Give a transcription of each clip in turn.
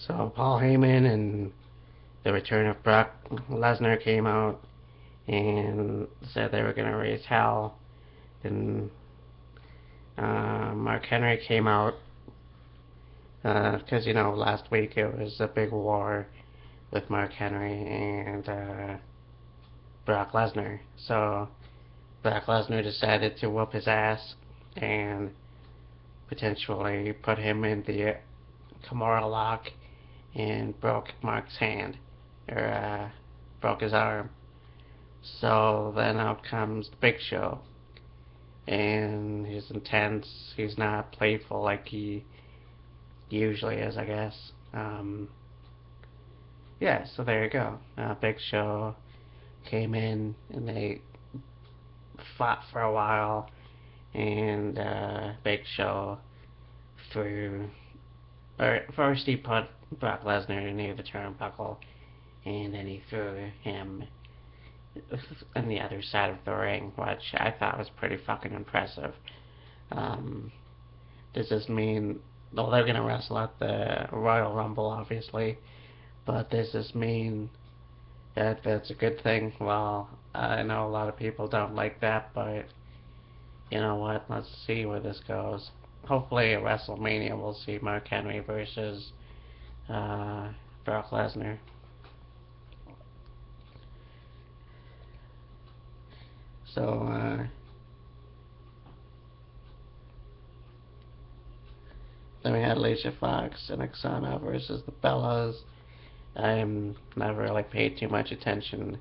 So Paul Heyman and the return of Brock Lesnar came out and said they were going to raise hell. Then Mark Henry came out because last week it was a big war with Mark Henry and Brock Lesnar. So Brock Lesnar decided to whoop his ass and potentially put him in the Kimura lock and broke Mark's hand, or broke his arm. So then out comes the Big Show, and he's intense. He's not playful like he usually is, I guess. Yeah, so there you go. Big Show came in and they fought for a while, and Big Show threw. Or first he put Brock Lesnar near the turnbuckle, and then he threw him on the other side of the ring, which I thought was pretty fucking impressive. Um, does this mean, well, they're gonna wrestle at the Royal Rumble, obviously, but does this mean that that's a good thing? Well, I know a lot of people don't like that, but you know what? Let's see where this goes. Hopefully at WrestleMania we'll see Mark Henry versus Brock Lesnar. So, then we had Alicia Fox and Oksana versus the Bellas. I'm never really paid too much attention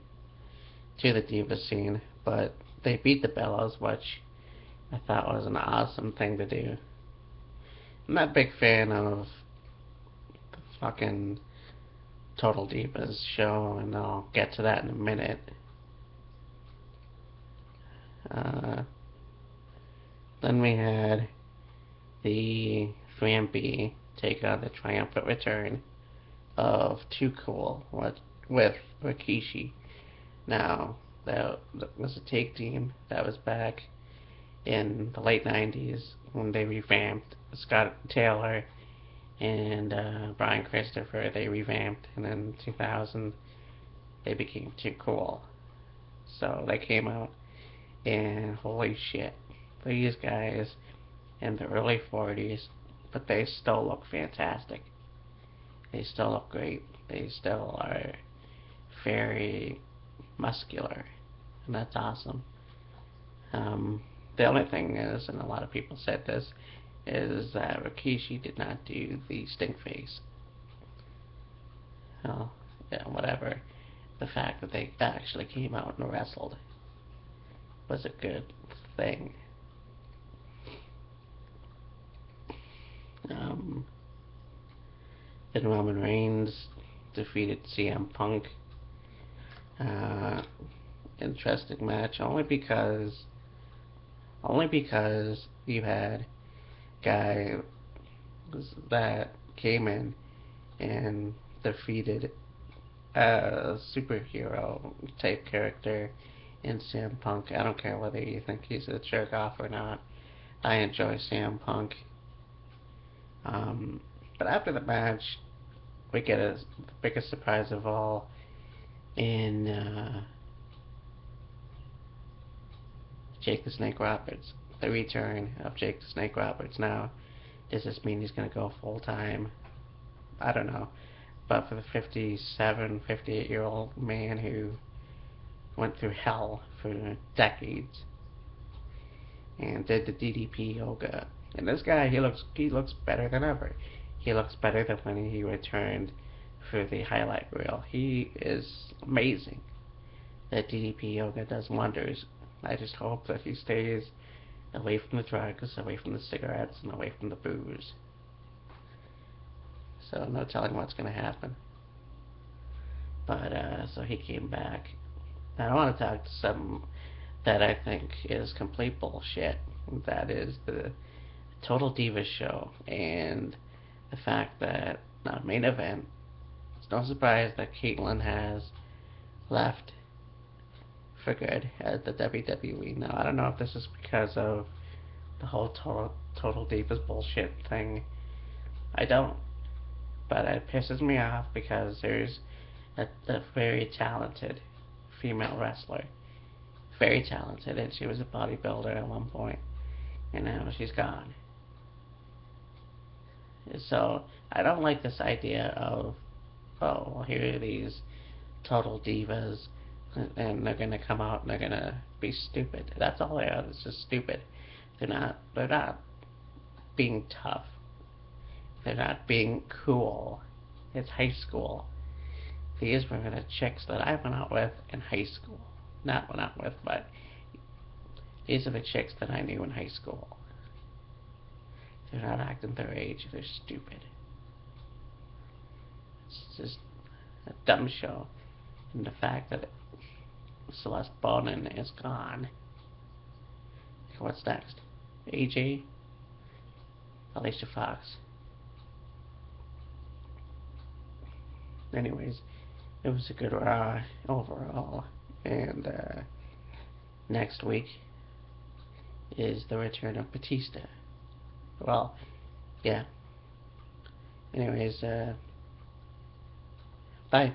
to the diva scene, but they beat the Bellas, which I thought was an awesome thing to do. I'm not a big fan of the fucking Total Divas show, and I'll get to that in a minute. Uh, then we had the 3MB take on the triumphant return of Too Cool with Rikishi. Now, that was a take team that was back in the late 90s when they revamped Scott Taylor and Brian Christopher. They revamped, and then in 2000 they became Too Cool. So they came out, and holy shit, these guys in the early 40s, but they still look fantastic. They still look great. They still are very muscular, and that's awesome. The only thing is, and a lot of people said this, is that Rikishi did not do the stink face. Well, yeah, whatever. The fact that they actually came out and wrestled was a good thing. Then Roman Reigns defeated CM Punk. Interesting match, only because you had guy that came in and defeated a superhero type character in CM Punk. I don't care whether you think he's a jerk off or not. I enjoy CM Punk. But after the match, we get the biggest surprise of all in Jake the Snake Roberts. The return of Jake the Snake Roberts. Now, does this mean he's going to go full time? I don't know. But for the 57, 58-year-old man who went through hell for decades and did the DDP yoga, and this guy, he looks better than ever. He looks better than when he returned for the highlight reel. He is amazing. That DDP yoga does wonders. I just hope that he stays away from the drugs, away from the cigarettes, and away from the booze. So no telling what's going to happen. But, so he came back. Now I want to talk to something that I think is complete bullshit. That is the Total Divas show, and the fact that, main event, it's no surprise that Caitlyn has left for good at the WWE. Now, I don't know if this is because of the whole Total Divas bullshit thing. I don't. but it pisses me off because there's a very talented female wrestler, very talented, and she was a bodybuilder at one point, and now she's gone. So I don't like this idea of, oh, well, here are these total divas, and they're gonna come out and they're gonna be stupid. That's all they are. It's just stupid. They're not being tough. They're not being cool. It's high school. These were the chicks that I went out with in high school. Not went out with, but these are the chicks that I knew in high school. They're not acting their age. They're stupid. It's just a dumb show. And the fact that Celeste Bonin is gone. What's next? AJ? Alicia Fox. Anyways, it was a good Raw overall. And next week is the return of Batista. Well, yeah. Anyways, bye.